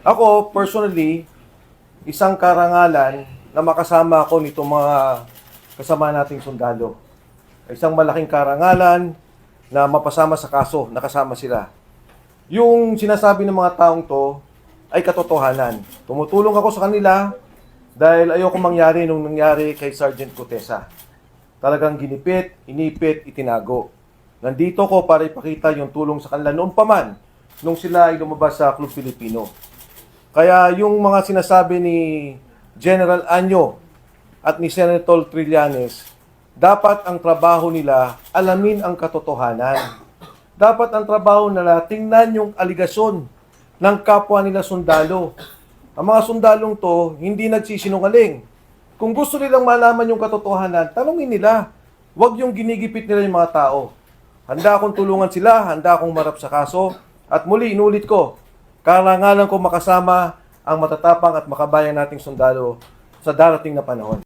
Ako, personally, isang karangalan na makasama ako nito mga kasama nating sundalo. Isang malaking karangalan na mapasama sa kaso, nakasama sila. Yung sinasabi ng mga taong to ay katotohanan. Tumutulong ako sa kanila dahil ayoko mangyari nung nangyari kay Sergeant Cotesa. Talagang ginipit, inipit, itinago. Nandito ko para ipakita yung tulong sa kanila noon pa man nung sila ay lumabas sa Club Filipino. Kaya yung mga sinasabi ni General Anyo at ni Senator Trillanes, dapat ang trabaho nila alamin ang katotohanan. Dapat ang trabaho nila tingnan yung aligasyon ng kapwa nila sundalo. Ang mga sundalong to hindi nagsisinungaling. Kung gusto nilang malaman yung katotohanan, tanungin nila. Huwag yung ginigipit nila yung mga tao. Handa akong tulungan sila, handa akong marap sa kaso. At muli, inulit ko, karangalan ko makasama ang matatapang at makabayan nating sundalo sa darating na panahon.